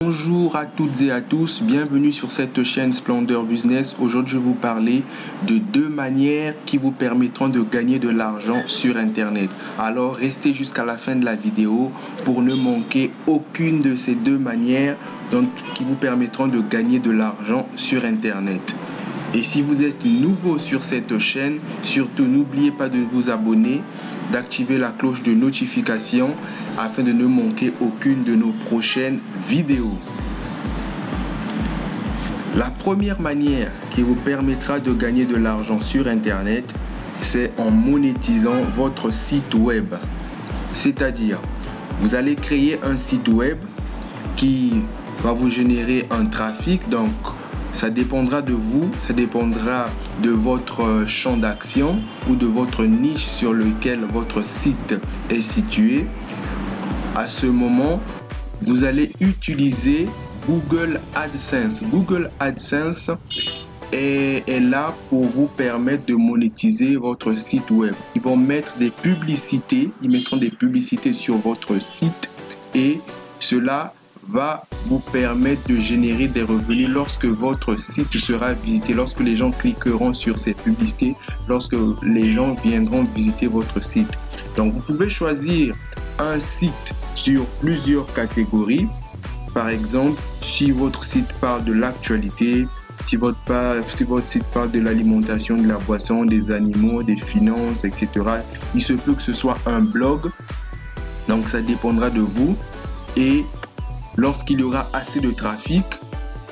Bonjour à toutes et à tous, bienvenue sur cette chaîne Splendeur Business. Aujourd'hui, je vais vous parler de deux manières qui vous permettront de gagner de l'argent sur Internet. Alors, restez jusqu'à la fin de la vidéo pour ne manquer aucune de ces deux manières qui vous permettront de gagner de l'argent sur Internet. Et si vous êtes nouveau sur cette chaîne, surtout n'oubliez pas de vous abonner, d'activer la cloche de notification afin de ne manquer aucune de nos prochaines vidéos. La première manière qui vous permettra de gagner de l'argent sur Internet, c'est en monétisant votre site web. C'est-à-dire, vous allez créer un site web qui va vous générer un trafic, donc ça dépendra de vous, ça dépendra de votre champ d'action ou de votre niche sur lequel votre site est situé. À ce moment, vous allez utiliser Google AdSense. Google AdSense est là pour vous permettre de monétiser votre site web. Ils vont mettre des publicités, ils mettront des publicités sur votre site et cela va vous permettre de générer des revenus lorsque votre site sera visité, lorsque les gens cliqueront sur ces publicités, lorsque les gens viendront visiter votre site. Donc, vous pouvez choisir un site sur plusieurs catégories. Par exemple, si votre site parle de l'actualité, si votre site parle de l'alimentation, de la boisson, des animaux, des finances, etc., il se peut que ce soit un blog. Donc, ça dépendra de vous. Et lorsqu'il y aura assez de trafic,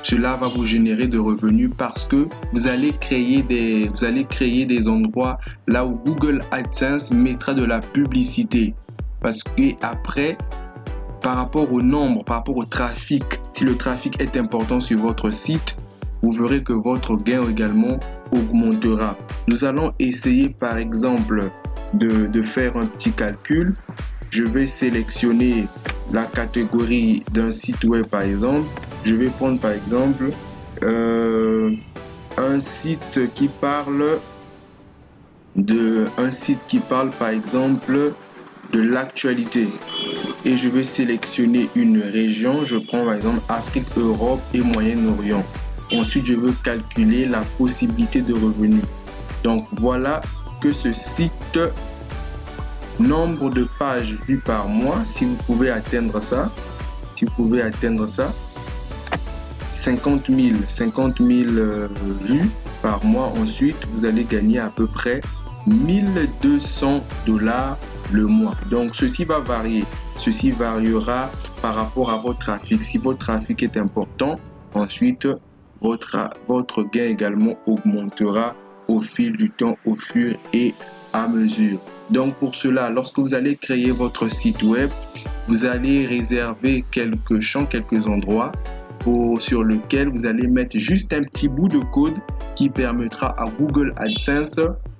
cela va vous générer de revenus parce que vous allez créer des endroits là où Google AdSense mettra de la publicité. Parce que après, par rapport au nombre, par rapport au trafic, si le trafic est important sur votre site, vous verrez que votre gain également augmentera. Nous allons essayer par exemple de faire un petit calcul. Je vais sélectionner la catégorie d'un site web par exemple. Je vais prendre par exemple un site qui parle par exemple de l'actualité. Et je vais sélectionner une région. Je prends par exemple Afrique, Europe et Moyen-Orient. Ensuite, je veux calculer la possibilité de revenus. Donc voilà que ce site, nombre de pages vues par mois, si vous pouvez atteindre ça, 50 000 vues par mois. Ensuite, vous allez gagner à peu près $1 200 le mois. Donc, ceci va varier. Ceci variera par rapport à votre trafic. Si votre trafic est important, ensuite, votre gain également augmentera au fil du temps, au fur et à mesure. Donc, pour cela, lorsque vous allez créer votre site web, vous allez réserver quelques champs, quelques endroits sur lesquels vous allez mettre juste un petit bout de code qui permettra à Google AdSense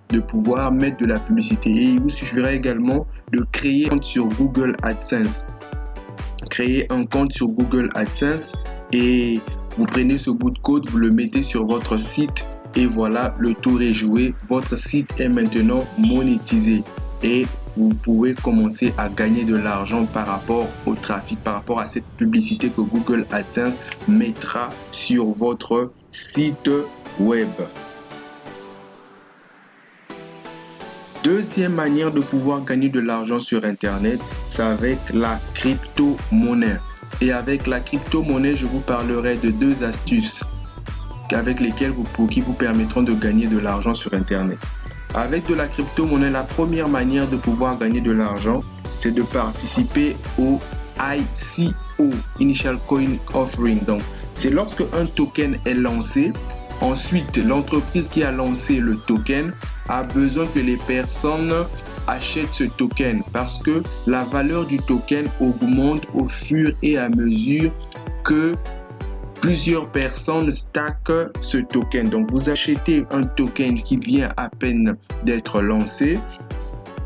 de pouvoir mettre de la publicité. Et il vous suffira également de créer un compte sur Google AdSense. Créer un compte sur Google AdSense et vous prenez ce bout de code, vous le mettez sur votre site et voilà, le tour est joué. Votre site est maintenant monétisé et vous pouvez commencer à gagner de l'argent par rapport au trafic, par rapport à cette publicité que Google AdSense mettra sur votre site web. Deuxième manière de pouvoir gagner de l'argent sur Internet, c'est avec la crypto-monnaie. Et avec la crypto-monnaie, je vous parlerai de deux astuces qui vous permettront de gagner de l'argent sur Internet. Avec de la crypto-monnaie, la première manière de pouvoir gagner de l'argent, c'est de participer au ICO, Initial Coin Offering. Donc, c'est lorsque un token est lancé. Ensuite, l'entreprise qui a lancé le token a besoin que les personnes achètent ce token parce que la valeur du token augmente au fur et à mesure que plusieurs personnes stackent ce token. Donc, vous achetez un token qui vient à peine d'être lancé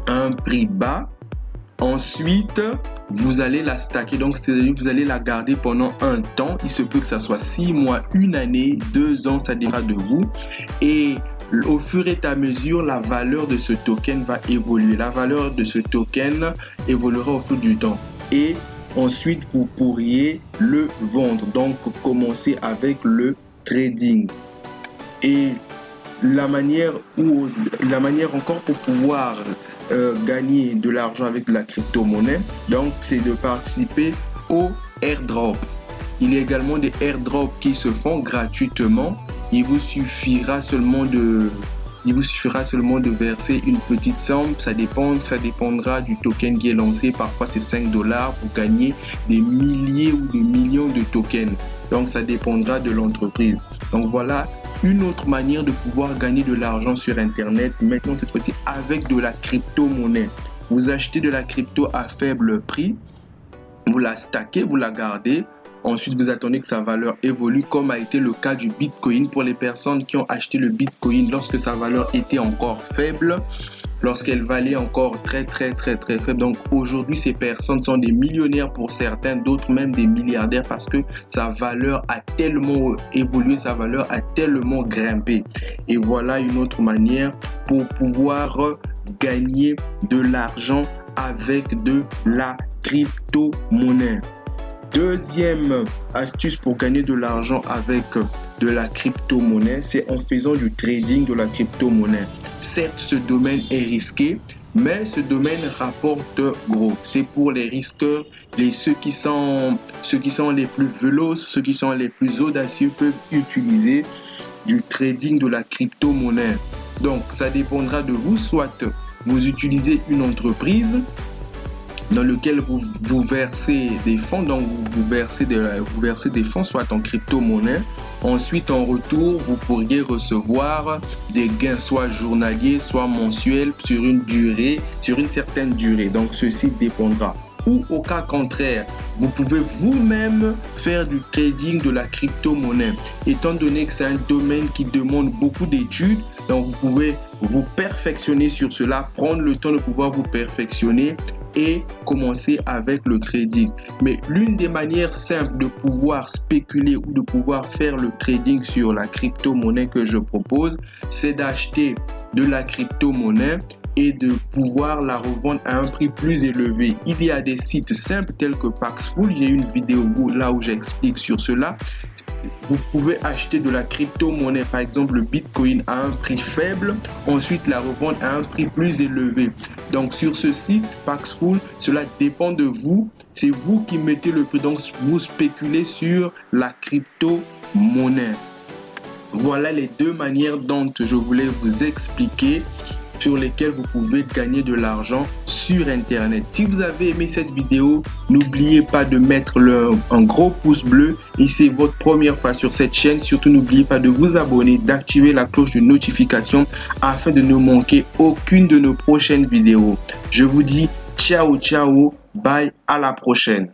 à un prix bas. Ensuite, vous allez la stacker. Donc, vous allez la garder pendant un temps. Il se peut que ça soit 6 mois, 1 année, 2 ans, ça dépendra de vous. Et au fur et à mesure, la valeur de ce token va évoluer. La valeur de ce token évoluera au fil du temps. Et Ensuite, vous pourriez le vendre. Donc, commencer avec le trading. Et la manière encore pour pouvoir gagner de l'argent avec la crypto-monnaie, donc c'est de participer au airdrop. Il y a également des airdrops qui se font gratuitement. Il vous suffira seulement de verser une petite somme. Ça dépendra du token qui est lancé. Parfois c'est 5 $ pour gagner des milliers ou des millions de tokens. Donc ça dépendra de l'entreprise. Donc voilà une autre manière de pouvoir gagner de l'argent sur Internet. Maintenant cette fois-ci avec de la crypto-monnaie. Vous achetez de la crypto à faible prix. Vous la stackez, vous la gardez. Ensuite, vous attendez que sa valeur évolue, comme a été le cas du Bitcoin pour les personnes qui ont acheté le Bitcoin lorsque sa valeur était encore faible, lorsqu'elle valait encore très faible. Donc aujourd'hui, ces personnes sont des millionnaires pour certains, d'autres même des milliardaires parce que sa valeur a tellement évolué, sa valeur a tellement grimpé. Et voilà une autre manière pour pouvoir gagner de l'argent avec de la crypto-monnaie. Deuxième astuce pour gagner de l'argent avec de la crypto-monnaie, c'est en faisant du trading de la crypto-monnaie. Certes, ce domaine est risqué, mais ce domaine rapporte gros. C'est pour les risqueurs, ceux qui sont les plus véloces, ceux qui sont les plus audacieux peuvent utiliser du trading de la crypto-monnaie. Donc, ça dépendra de vous. Soit vous utilisez une entreprise dans lequel vous versez des fonds, donc vous versez des fonds soit en crypto-monnaie. Ensuite, en retour, vous pourriez recevoir des gains soit journaliers, soit mensuels sur une certaine durée. Donc, ceci dépendra. Ou au cas contraire, vous pouvez vous-même faire du trading de la crypto-monnaie. Étant donné que c'est un domaine qui demande beaucoup d'études, donc vous pouvez vous perfectionner sur cela, prendre le temps de pouvoir vous perfectionner et commencer avec le trading. Mais l'une des manières simples de pouvoir spéculer ou de pouvoir faire le trading sur la crypto-monnaie que je propose, c'est d'acheter de la crypto-monnaie et de pouvoir la revendre à un prix plus élevé. Il y a des sites simples tels que Paxful. J'ai une vidéo là où j'explique sur cela. Vous pouvez acheter de la crypto-monnaie, par exemple le Bitcoin, à un prix faible, ensuite la revendre à un prix plus élevé. Donc sur ce site Paxful, cela dépend de vous. C'est vous qui mettez le prix. Donc vous spéculez sur la crypto-monnaie. Voilà les deux manières dont je voulais vous expliquer sur lesquels vous pouvez gagner de l'argent sur Internet. Si vous avez aimé cette vidéo, n'oubliez pas de mettre un gros pouce bleu. Et c'est votre première fois sur cette chaîne, surtout n'oubliez pas de vous abonner, d'activer la cloche de notification afin de ne manquer aucune de nos prochaines vidéos. Je vous dis ciao, bye, à la prochaine.